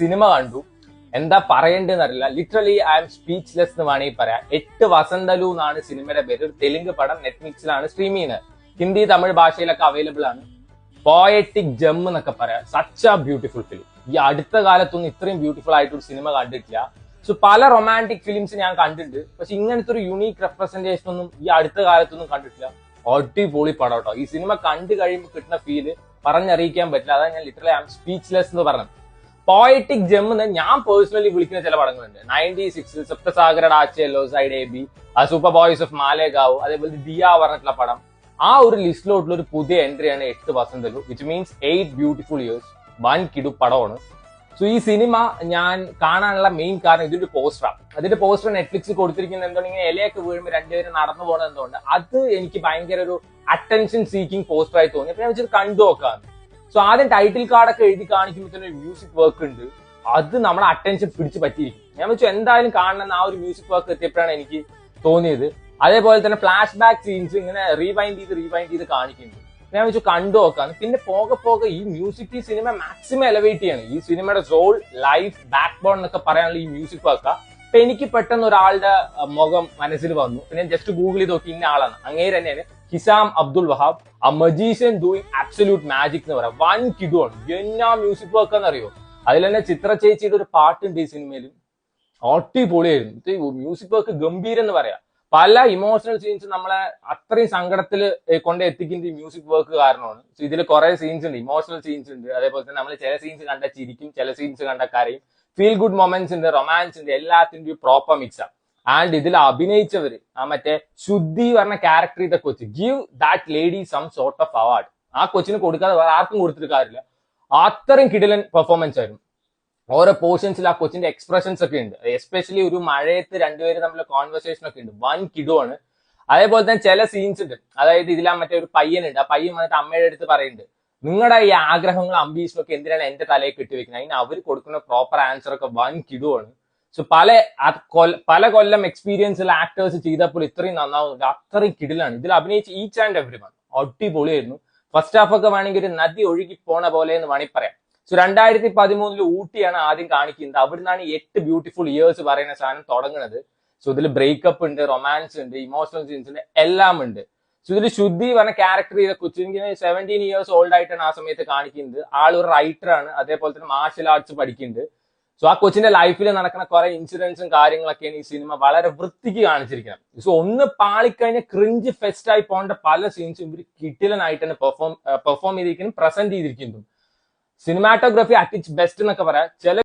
Cinema കണ്ടു. എന്താ പറയേണ്ടതെന്ന് അറിയില്ല. ലിറ്ററലി ഐ എം സ്പീച്ച്ലെസ് എന്ന് വേണമെങ്കിൽ പറയാം. 8 വസന്തലു എന്നാണ് സിനിമയുടെ പേര്. ഒരു തെലുങ്ക് പടം നെറ്റ്ഫ്ലിക്സിലാണ് സ്ട്രീം ചെയ്യുന്നത്. ഹിന്ദി തമിഴ് ഭാഷയിലൊക്കെ അവൈലബിൾ ആണ്. പോയറ്റിക് ജെം എന്നൊക്കെ പറയാം. സച്ച് ആ ബ്യൂട്ടിഫുൾ ഫിലിം. ഈ അടുത്ത കാലത്തൊന്നും ഇത്രയും ബ്യൂട്ടിഫുൾ ആയിട്ടൊരു സിനിമ കണ്ടിട്ടില്ല. സോ പല റൊമാൻറ്റിക് ഫിലിംസ് ഞാൻ കണ്ടിട്ടുണ്ട്, പക്ഷെ ഇങ്ങനത്തെ ഒരു യുണീക് റെപ്രസെന്റേഷൻ ഒന്നും ഈ അടുത്ത കാലത്തൊന്നും കണ്ടിട്ടില്ല. അടിപൊളി പടം കേട്ടോ. ഈ സിനിമ കണ്ടു കഴിയുമ്പോൾ കിട്ടുന്ന ഫീല് പറഞ്ഞറിയിക്കാൻ പറ്റില്ല. അതാണ് ഞാൻ ലിറ്ററലി ഐ എം സ്പീച്ച്ലെസ് എന്ന് പറഞ്ഞത്. പോയറ്റിക് ജെം എന്ന് ഞാൻ പേഴ്സണലി വിളിക്കുന്ന ചില പടങ്ങളുണ്ട്. 96 Saptasagara Dachello side A B, super boys of Malegaon, അതേപോലെ ദിയ പറഞ്ഞിട്ടുള്ള പടം. ആ ഒരു ലിസ്റ്റിലോട്ടുള്ള ഒരു പുതിയ എൻട്രിയാണ് 8 Vasanthalu, which means 8 beautiful years. വൻ കിടു പടമാണ്. സോ ഈ സിനിമ ഞാൻ കാണാനുള്ള മെയിൻ കാരണം ഇതിന്റെ പോസ്റ്ററാണ്. അതിന്റെ പോസ്റ്റർ നെറ്റ്ഫ്ലിക്സ് കൊടുത്തിരിക്കുന്നത് എന്തുകൊണ്ടെങ്കിൽ ഇലയൊക്കെ വീഴുമ്പോൾ രണ്ടുപേരും നടന്നു പോകുന്നത് എന്തുകൊണ്ട് അത് എനിക്ക് ഭയങ്കര ഒരു അറ്റൻഷൻ സീക്കിംഗ് പോസ്റ്റർ ആയി തോന്നി. അപ്പൊ ഞാൻ വെച്ചത് കണ്ടു നോക്കാന്ന്. സോ ആദ്യം ടൈറ്റിൽ കാർഡൊക്കെ എഴുതി കാണിക്കുമ്പോൾ തന്നെ ഒരു മ്യൂസിക് വർക്ക് ഉണ്ട്. അത് നമ്മളെ അറ്റൻഷൻ പിടിച്ച് പറ്റിയിരിക്കും. ഞാൻ വെച്ചു എന്തായാലും കാണണം. ആ ഒരു മ്യൂസിക് വർക്ക് എത്തിയപ്പോഴാണ് എനിക്ക് തോന്നിയത്. അതേപോലെ തന്നെ ഫ്ലാഷ് ബാക്ക് സീൻസ് ഇങ്ങനെ റീവൈൻഡ് ചെയ്ത് കാണിക്കുന്നുണ്ട്. ഞാൻ വെച്ചു കണ്ടു നോക്കാന്ന്. പിന്നെ പോകെ പോകെ ഈ മ്യൂസിക് ഈ സിനിമ മാക്സിമം എലവേറ്റ് ചെയ്യാണ്. ഈ സിനിമയുടെ സോൾ, ലൈഫ്, ബാക്ക് ബോൺ എന്നൊക്കെ പറയാനുള്ള ഈ മ്യൂസിക് വർക്കാ. അപ്പൊ എനിക്ക് പെട്ടെന്ന് ഒരാളുടെ മുഖം മനസ്സിൽ വന്നു. പിന്നെ ജസ്റ്റ് ഗൂഗിൾ ചെയ്ത് നോക്കി, ഇന്ന ആളാണ്. അങ്ങേര് തന്നെയാണ് ഹിസാം Abdul Wahab, a magician doing absolute magic എന്ന് പറയാം. വൻ കിടുവാണ്. എന്നാ മ്യൂസിക് വർക്ക് എന്നറിയോ? അതിൽ തന്നെ ചിത്ര ചേച്ചിയുടെ ഒരു പാട്ടുണ്ട് ഈ സിനിമയിൽ. അടിപൊളിയായിരുന്നു. ഇത് മ്യൂസിക് വർക്ക് ഗംഭീരം എന്ന് പറയാം. പല ഇമോഷണൽ സീൻസ് നമ്മളെ അത്രയും സങ്കടത്തിൽ കൊണ്ട് എത്തിക്കുന്ന ഈ മ്യൂസിക് വർക്ക് കാരണമാണ്. സോ ഇതിൽ കുറെ സീൻസ് ഉണ്ട്, ഇമോഷണൽ സീൻസ് ഉണ്ട്. അതേപോലെ തന്നെ നമ്മൾ ചില സീൻസ് കണ്ട ചിരിക്കും, ചില സീൻസ് കണ്ട കരയും. ഫീൽ ഗുഡ് മൊമെന്റ്സ് ഉണ്ട്, റൊമാൻസ് ഉണ്ട്, എല്ലാത്തിന്റെയും പ്രോപ്പർ മിക്സാണ്. ആൻഡ് ഇതിൽ അഭിനയിച്ചവര് മറ്റേ ശുദ്ധി പറഞ്ഞ ക്യാരക്ടർ ചെയ്ത കൊച്ച്, give that lady some sort of award. ആ കൊച്ചിന് കൊടുക്കാതെ വേറെ ആർക്കും കൊടുത്തിട്ട് കാര്യമില്ല. അത്രയും കിടിലൻ പെർഫോമൻസ് ആയിരുന്നു. ഓരോ പോർഷൻസിൽ ആ കൊച്ചിന്റെ എക്സ്പ്രഷൻസ് ഒക്കെ ഉണ്ട്. എസ്പെഷ്യലി ഒരു മഴയത്ത് രണ്ടുപേരും തമ്മിൽ കോൺവെർസേഷൻ ഒക്കെ ഉണ്ട്. വൻ കിടുവാണ്. അതേപോലെ തന്നെ ചില സീൻസ് ഉണ്ട്. അതായത് ഇതിലാ മറ്റേ ഒരു പയ്യനുണ്ട്. ആ പയ്യൻ വന്നിട്ട് അമ്മയുടെ അടുത്ത് പറയുന്നുണ്ട്, നിങ്ങളുടെ ഈ ആഗ്രഹങ്ങളും അംബീഷനും ഒക്കെ എന്തിനാണ് എന്റെ തലയിൽ കെട്ടിവെക്കുന്നത്. അതിന് അവർ കൊടുക്കുന്ന പ്രോപ്പർ ആൻസർ ഒക്കെ വൻ കിടുവാണ്. സോ പല കൊല്ലം എക്സ്പീരിയൻസ് ഉള്ള ആക്ടേഴ്സ് ചെയ്തപ്പോൾ ഇത്രയും നന്നാവുന്നുണ്ട്. അത്രയും കിടിലാണ്. ഇതിൽ അഭിനയിച്ച് ഈച്ച് ആൻഡ് എവരി വൺ അടിപൊളിയായിരുന്നു. ഫസ്റ്റ് ഹാഫ് ഒക്കെ വേണമെങ്കിൽ ഒരു നദി ഒഴുകി പോണ പോലെ എന്ന് വേണമെങ്കിൽ പറയാം. സോ 2013 ഊട്ടിയാണ് ആദ്യം കാണിക്കുന്നത്. അവിടുന്നാണ് 8 ബ്യൂട്ടിഫുൾ ഇയേഴ്സ് പറയുന്ന സാധനം തുടങ്ങുന്നത്. സോ ഇതിൽ ബ്രേക്കപ്പ് ഉണ്ട്, റൊമാൻസ് ഉണ്ട്, ഇമോഷണൽ സീൻസ് ഉണ്ട്, എല്ലാം ഉണ്ട്. സോ ഇതിൽ ശുദ്ധി പറഞ്ഞ ക്യാരക്ടർ ചെയ്ത കൊച്ചിന് 17 ഇയേഴ്സ് ഓൾഡ് ആയിട്ടാണ് ആ സമയത്ത് കാണിക്കുന്നത്. ആളൊരു റൈറ്റർ ആണ്. അതേപോലെ തന്നെ മാർഷൽ ആർട്സ് പഠിക്കുന്നുണ്ട്. സോ ആ കൊച്ചിന്റെ ലൈഫിൽ നടക്കുന്ന കുറെ ഇൻസിഡൻസും കാര്യങ്ങളൊക്കെയാണ് ഈ സിനിമ വളരെ വൃത്തിക്ക് കാണിച്ചിരിക്കുന്നത്. സോ ഒന്ന് പാളിക്കഴിഞ്ഞ ക്രിഞ്ച് ഫെസ്റ്റ് ആയി പോകേണ്ട പല സീൻസും ഇവർ കിടിലനായിട്ടാണ് പെർഫോം ചെയ്തിരിക്കുന്നു, പ്രസന്റ് ചെയ്തിരിക്കുന്നു. സിനിമാറ്റോഗ്രാഫി അറ്റ് ഇറ്റ്സ് ബെസ്റ്റ് എന്നൊക്കെ പറയാം. ചില